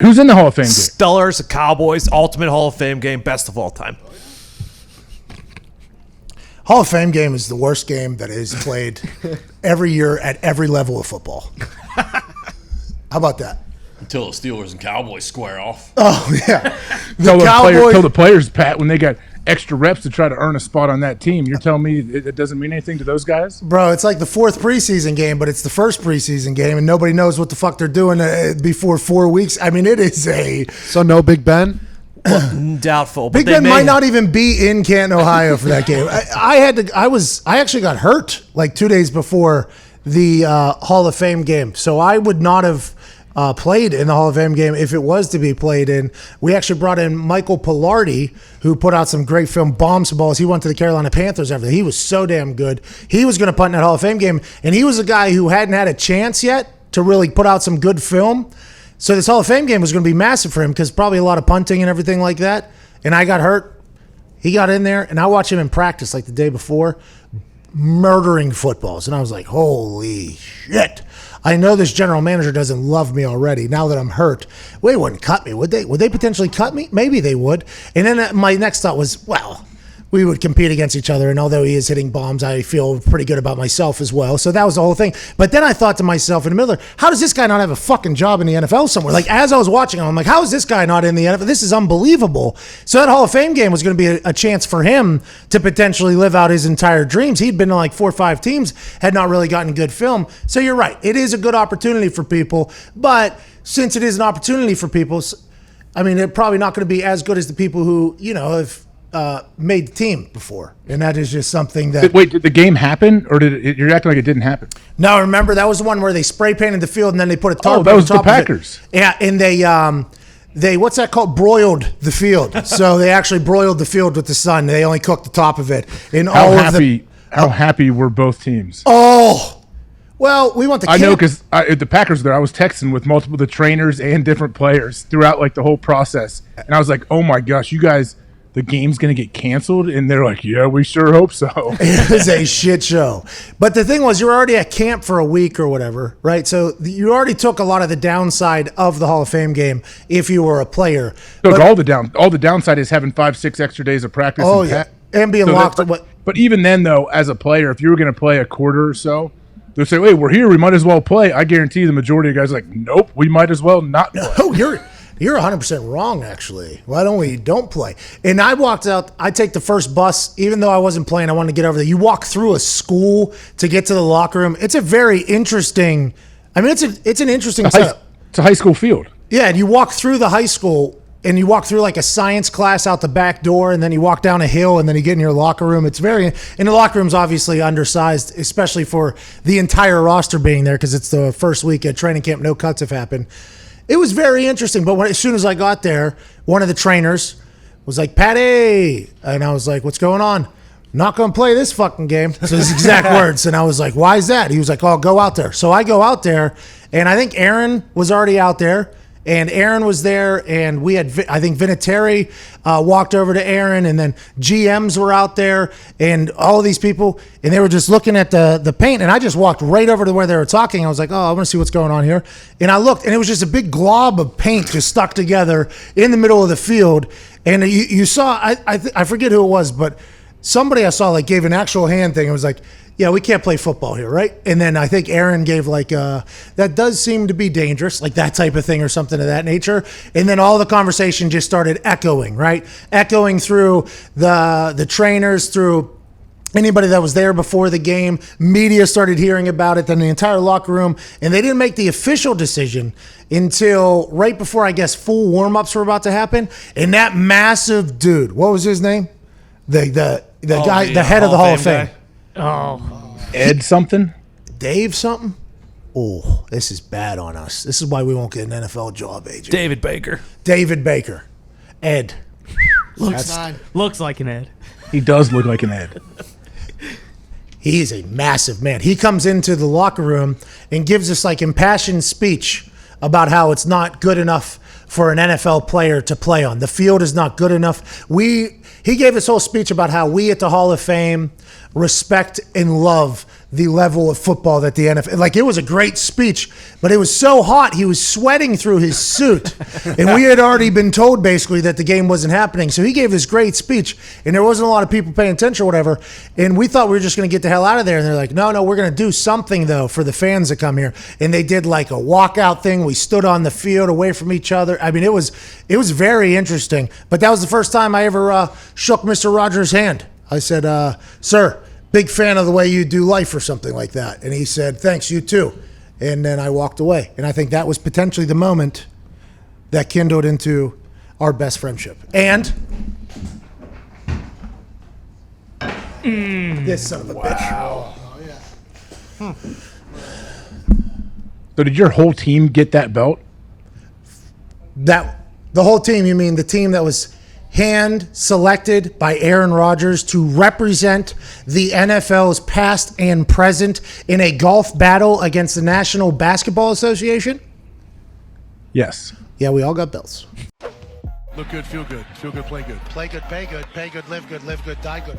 Who's in the Hall of Fame game? Steelers, the Cowboys, ultimate Hall of Fame game, best of all time. Hall of Fame game is the worst game that is played every year at every level of football. How about that? Until the Steelers and Cowboys square off. Oh, yeah. Tell the players, Pat, when they got extra reps to try to earn a spot on that team, you're telling me it doesn't mean anything to those guys? Bro, it's like the fourth preseason game, but it's the first preseason game, and nobody knows what the fuck they're doing before 4 weeks. I mean, it is So no Big Ben? Doubtful. Big Ben might not even be in Canton, Ohio for that game. I actually got hurt like 2 days before the Hall of Fame game, so I would not have played in the Hall of Fame game if it was to be played in. We actually brought in Michael Pilardi, who put out some great film, bombs balls. He went to the Carolina Panthers after that. He was so damn good. He was going to punt in that Hall of Fame game, and he was a guy who hadn't had a chance yet to really put out some good film. So this Hall of Fame game was going to be massive for him because probably a lot of punting and everything like that. And I got hurt. He got in there, and I watched him in practice like the day before, murdering footballs. And I was like, holy shit. I know this general manager doesn't love me already now that I'm hurt. Well, they wouldn't cut me, would they? Would they potentially cut me? Maybe they would. And then my next thought was, well, we would compete against each other. And although he is hitting bombs, I feel pretty good about myself as well. So that was the whole thing. But then I thought to myself in the middle, how does this guy not have a fucking job in the NFL somewhere? Like, as I was watching him, I'm like, how is this guy not in the NFL? This is unbelievable. So that Hall of Fame game was going to be a chance for him to potentially live out his entire dreams. He'd been to like 4 or 5 teams, had not really gotten good film. So you're right. It is a good opportunity for people. But since it is an opportunity for people, I mean, they're probably not going to be as good as the people who, have made the team before, and that is just something that. Wait, did the game happen, or you're acting like it didn't happen? No, remember that was the one where they spray painted the field and then they put a tarp. Oh, that was on top the Packers. Yeah, and they what's that called? Broiled the field. So they actually broiled the field with the sun. They only cooked the top of it. And How happy were both teams? Oh, well, we went to. I know because the Packers there. I was texting with multiple the trainers and different players throughout like the whole process, and I was like, "Oh my gosh, you guys." The game's going to get canceled? And they're like, yeah, we sure hope so. It was a shit show. But the thing was, you were already at camp for a week or whatever, right? So you already took a lot of the downside of the Hall of Fame game if you were a player. Look, all the downside is having 5-6 extra days of practice. Oh, yeah. And being locked. But even then, though, as a player, if you were going to play a quarter or so, they'll say, hey, we're here. We might as well play. I guarantee the majority of guys are like, nope, we might as well not play. No, You're 100% wrong, actually. Why don't we don't play? And I walked out. I take the first bus, even though I wasn't playing. I wanted to get over there. You walk through a school to get to the locker room. It's a very interesting. I mean, it's an interesting setup. It's a high school field. Yeah, and you walk through the high school, and you walk through like a science class out the back door, and then you walk down a hill, and then you get in your locker room. It's and the locker room's obviously undersized, especially for the entire roster being there because it's the first week at training camp. No cuts have happened. It was very interesting, but as soon as I got there, one of the trainers was like, Patty, and I was like, what's going on? Not going to play this fucking game. So his exact words, and I was like, why is that? He was like, oh, go out there. So I go out there, and I think Aaron was already out there, and Aaron was there, and we had, I think Vinatieri walked over to Aaron, and then GMs were out there, and all of these people, and they were just looking at the paint, and I just walked right over to where they were talking. I was like, oh, I want to see what's going on here. And I looked, and it was just a big glob of paint just stuck together in the middle of the field, and you saw, I forget who it was, but somebody I saw like gave an actual hand thing. It was like, yeah, we can't play football here, right? And then I think Aaron gave like, that does seem to be dangerous, like that type of thing or something of that nature. And then all the conversation just started echoing, right? Echoing through the trainers, through anybody that was there before the game. Media started hearing about it, then the entire locker room. And they didn't make the official decision until right before, I guess, full warm-ups were about to happen. And that massive dude, what was his name? The guy, the head of the Hall of Fame. Oh, Ed something? Dave something? Oh, this is bad on us. This is why we won't get an NFL job, AJ. David Baker. David Baker. Ed. Looks like an Ed. He does look like an Ed. He is a massive man. He comes into the locker room and gives this like impassioned speech about how it's not good enough for an NFL player to play on. The field is not good enough. He gave this whole speech about how we at the Hall of Fame respect and love the level of football that the NFL, like it was a great speech, but it was so hot, he was sweating through his suit. And we had already been told basically that the game wasn't happening. So he gave this great speech and there wasn't a lot of people paying attention or whatever. And we thought we were just going to get the hell out of there. And they're like, no, we're going to do something though for the fans that come here. And they did like a walkout thing. We stood on the field away from each other. I mean, it was very interesting, but that was the first time I ever shook Mr. Rogers' hand. I said, sir, big fan of the way you do life or something like that. And he said, thanks, you too. And then I walked away. And I think that was potentially the moment that kindled into our best friendship. And this son of a bitch. So did your whole team get that belt? That the whole team, you mean the team that was hand selected by Aaron Rodgers to represent the NFL's past and present in a golf battle against the National Basketball Association? Yes. Yeah, we all got belts. Look good, feel good, play good. Play good, pay good, live good, die good.